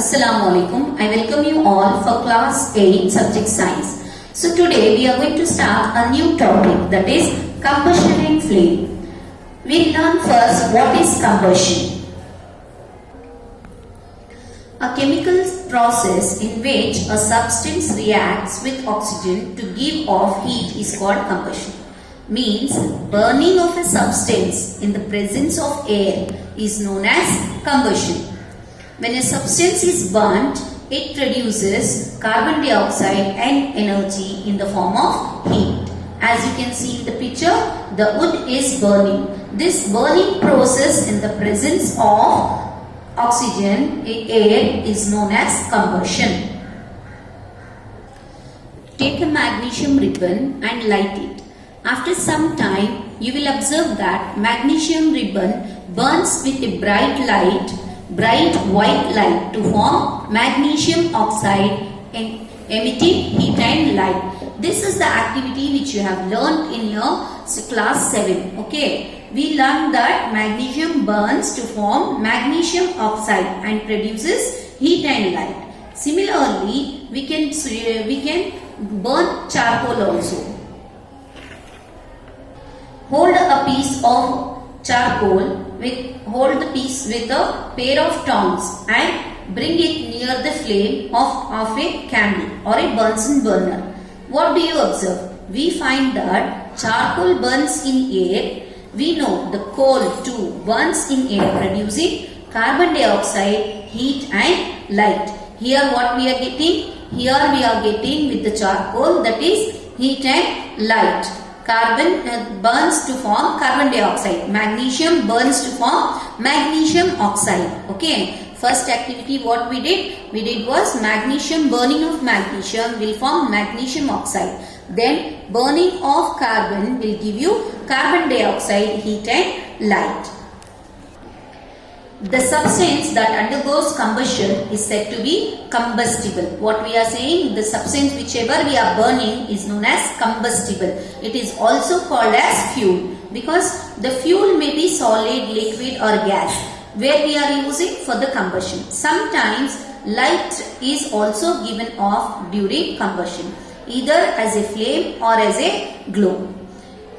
Assalamu alaikum. I welcome you all for class 8 subject science. So today we are going to start a new topic, that is combustion and flame. We'll learn first what is combustion. A chemical process in which a substance reacts with oxygen to give off heat is called combustion. Means burning of a substance in the presence of air is known as combustion. When a substance is burnt, it produces carbon dioxide and energy in the form of heat. As you can see in the picture, the wood is burning. This burning process in the presence of oxygen, air, is known as combustion. Take a magnesium ribbon and light it. After some time, you will observe that magnesium ribbon burns with a bright white light to form magnesium oxide and emitting heat and light. This is the activity which you have learned in your class 7. Okay, we learned that magnesium burns to form magnesium oxide and produces heat and light. Similarly, we can burn charcoal also. Hold a piece of charcoal hold the piece with a pair of tongs and bring it near the flame of a candle or a Bunsen burner. What do you observe? We find that charcoal burns in air. We know the coal too burns in air, producing carbon dioxide, heat and light. Here what we are getting? Here we are getting with the charcoal, that is heat and light. Carbon burns to form carbon dioxide. Magnesium burns to form magnesium oxide. Okay. First activity what we did was magnesium, burning of magnesium will form magnesium oxide. Then burning of carbon will give you carbon dioxide, heat and light. The substance that undergoes combustion is said to be combustible. What we are saying, the substance whichever we are burning is known as combustible. It is also called as fuel because the fuel may be solid, liquid or gas where we are using for the combustion. Sometimes light is also given off during combustion, either as a flame or as a glow.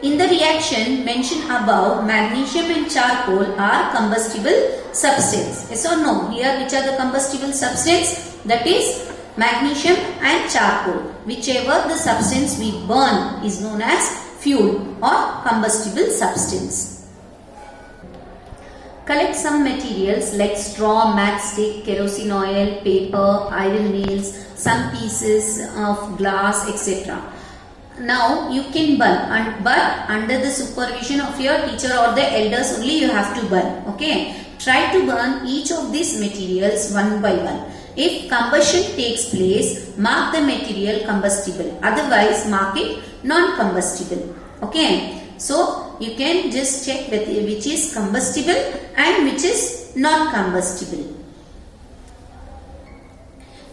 In the reaction mentioned above, magnesium and charcoal are combustible substance. Yes or no? Here which are the combustible substance? That is magnesium and charcoal. Whichever the substance we burn is known as fuel or combustible substance. Collect some materials like straw, matchstick, kerosene oil, paper, iron nails, some pieces of glass, etc. Now you can burn, but under the supervision of your teacher or the elders only you have to burn. Okay. Try to burn each of these materials one by one. If combustion takes place, mark the material combustible. Otherwise, mark it non-combustible. Okay. So you can just check which is combustible and which is not combustible.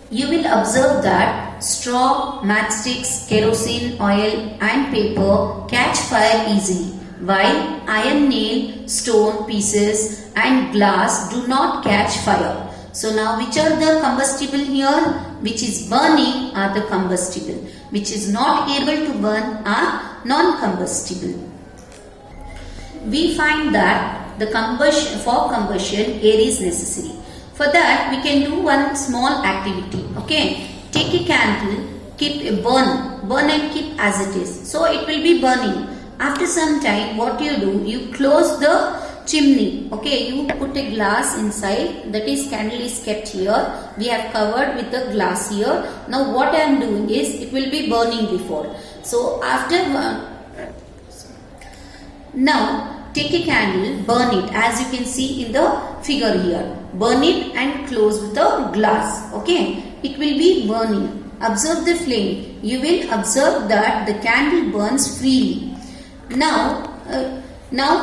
You will observe that straw, matchsticks, kerosene oil and paper catch fire easily, while iron nail, stone pieces and glass do not catch fire. So now which are the combustible here? Which is burning are the combustible. Which is not able to burn are non-combustible. We find that for combustion air is necessary. For that we can do one small activity. Okay, take a candle, burn and keep as it is. So it will be burning. After some time what you do, you close the chimney. Okay, you put a glass inside, that is candle is kept here. We have covered with the glass here. Now what I am doing is it will be burning before. So now take a candle, burn it as you can see in the figure here. Burn it and close with the glass. Okay, it will be burning. Observe the flame. You will observe that the candle burns freely. Now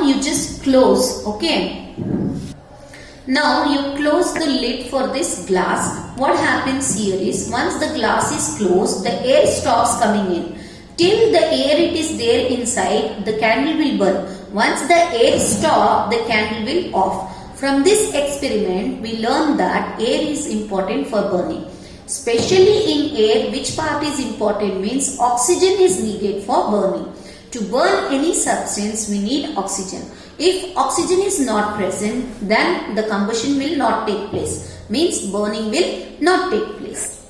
you just close. Okay. Now you close the lid for this glass. What happens here is once the glass is closed, the air stops coming in. Till the air it is there inside, the candle will burn. Once the air stops, the candle will off. From this experiment, we learned that air is important for burning. Especially in air, which part is important means oxygen is needed for burning. To burn any substance, we need oxygen. If oxygen is not present, then the combustion will not take place. Means burning will not take place.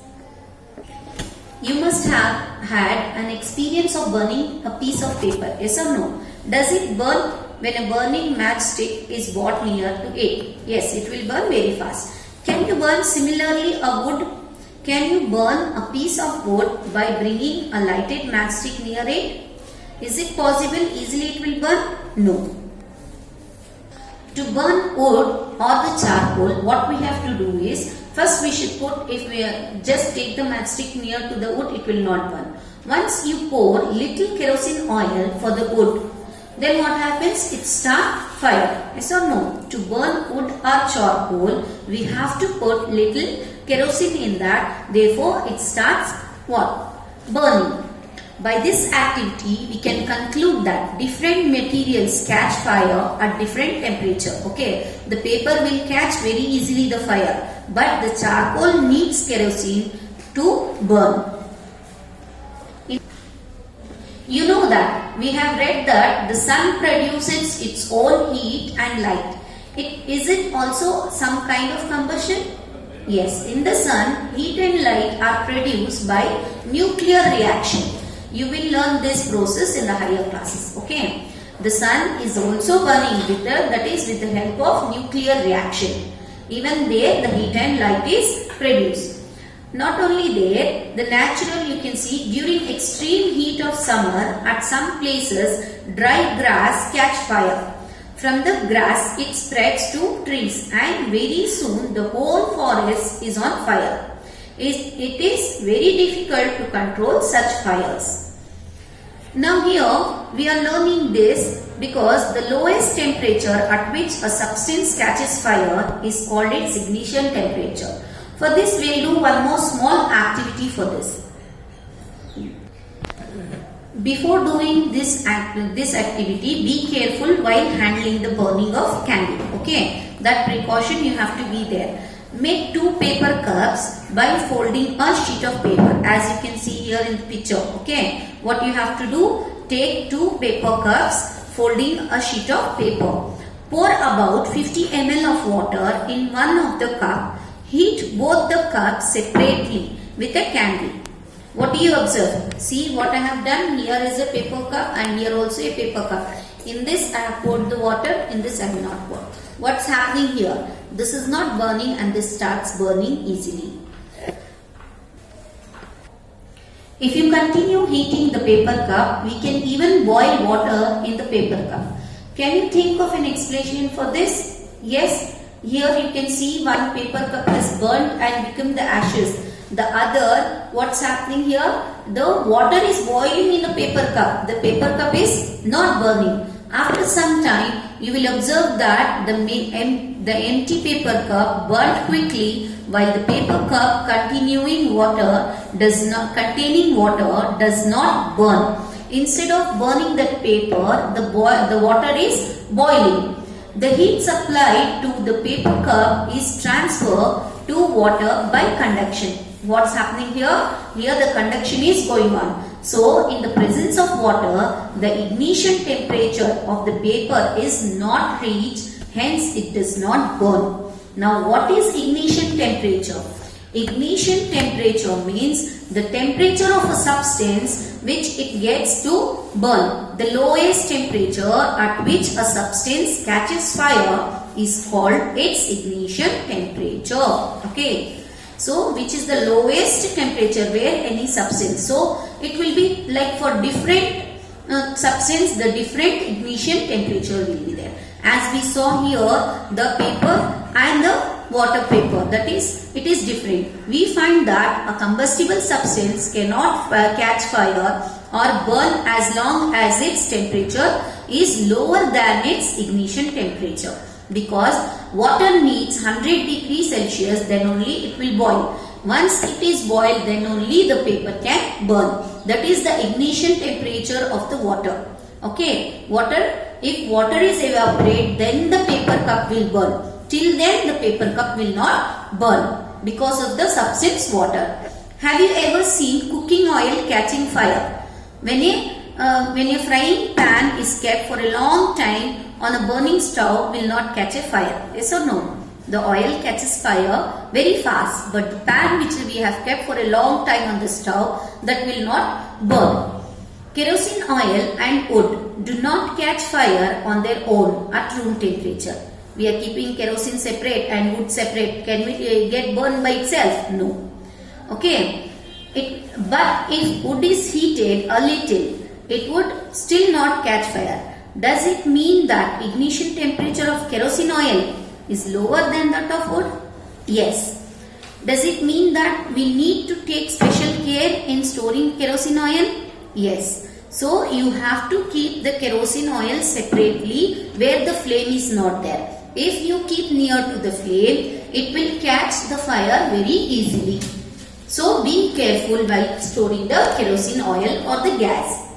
You must have had an experience of burning a piece of paper, yes or no? Does it burn when a burning matchstick is brought near to it? Yes, it will burn very fast. Can you burn similarly a wood? Can you burn a piece of wood by bringing a lighted matchstick near it? Is it possible easily it will burn? No. To burn wood or the charcoal, what we have to do is, first we should put, if we just take the matchstick near to the wood, it will not burn. Once you pour little kerosene oil for the wood, then what happens? It starts fire. Yes or no? To burn wood or charcoal, we have to put little kerosene in that. Therefore, it starts what? Burning. By this activity, we can conclude that different materials catch fire at different temperature. Okay, the paper will catch very easily the fire, but the charcoal needs kerosene to burn. You know that we have read that the sun produces its own heat and light. Is it also some kind of combustion? Yes, in the sun, heat and light are produced by nuclear reaction. You will learn this process in the higher classes. Okay. The sun is also burning with the help of nuclear reaction. Even there the heat and light is produced. Not only there, the natural you can see during extreme heat of summer at some places dry grass catch fire. From the grass it spreads to trees and very soon the whole forest is on fire. It is very difficult to control such fires. Now here we are learning this because the lowest temperature at which a substance catches fire is called its ignition temperature. For this we will do one more small activity for this. Before doing this activity, be careful while handling the burning of candle. Okay, that precaution you have to be there. Make 2 paper cups by folding a sheet of paper, as you can see here in the picture. Okay, what you have to do, take 2 paper cups, folding a sheet of paper. Pour about 50 ml of water in one of the cup. Heat both the cups separately with a candle. What do you observe? See what I have done. Here is a paper cup and here also a paper cup. In this I have poured the water, in this I have not poured. What's happening here? This is not burning and this starts burning easily. If you continue heating the paper cup, we can even boil water in the paper cup. Can you think of an explanation for this? Yes, here you can see one paper cup is burnt and become the ashes. The other, what's happening here? The water is boiling in the paper cup. The paper cup is not burning. After some time, you will observe that the empty paper cup burnt quickly, while the paper cup containing water does not burn. Instead of burning that paper, the water is boiling. The heat supplied to the paper cup is transferred to water by conduction. What's happening here? Here the conduction is going on. So, in the presence of water, the ignition temperature of the paper is not reached, hence it does not burn. Now, what is ignition temperature? Ignition temperature means the temperature of a substance which it gets to burn. The lowest temperature at which a substance catches fire is called its ignition temperature. Okay. So, which is the lowest temperature where any substance. So, it will be like for different substance, the different ignition temperature will be there. As we saw here, the paper and the water paper, that is, it is different. We find that a combustible substance cannot catch fire or burn as long as its temperature is lower than its ignition temperature. Because water needs 100 degrees Celsius, then only it will boil. Once it is boiled, then only the paper can burn. That is the ignition temperature of the water. Okay, if water is evaporated, then the paper cup will burn. Till then the paper cup will not burn because of the substance water. Have you ever seen cooking oil catching fire? When a frying pan is kept for a long time on a burning stove, will not catch a fire. Yes or no? The oil catches fire very fast, but the pan which we have kept for a long time on the stove, that will not burn. Kerosene oil and wood do not catch fire on their own at room temperature. We are keeping kerosene separate and wood separate. Can we get burned by itself? No. Okay. But if wood is heated a little, it would still not catch fire. Does it mean that ignition temperature of kerosene oil is lower than that of wood? Yes. Does it mean that we need to take special care in storing kerosene oil? Yes. So you have to keep the kerosene oil separately where the flame is not there. If you keep near to the flame, it will catch the fire very easily. So be careful while storing the kerosene oil or the gas.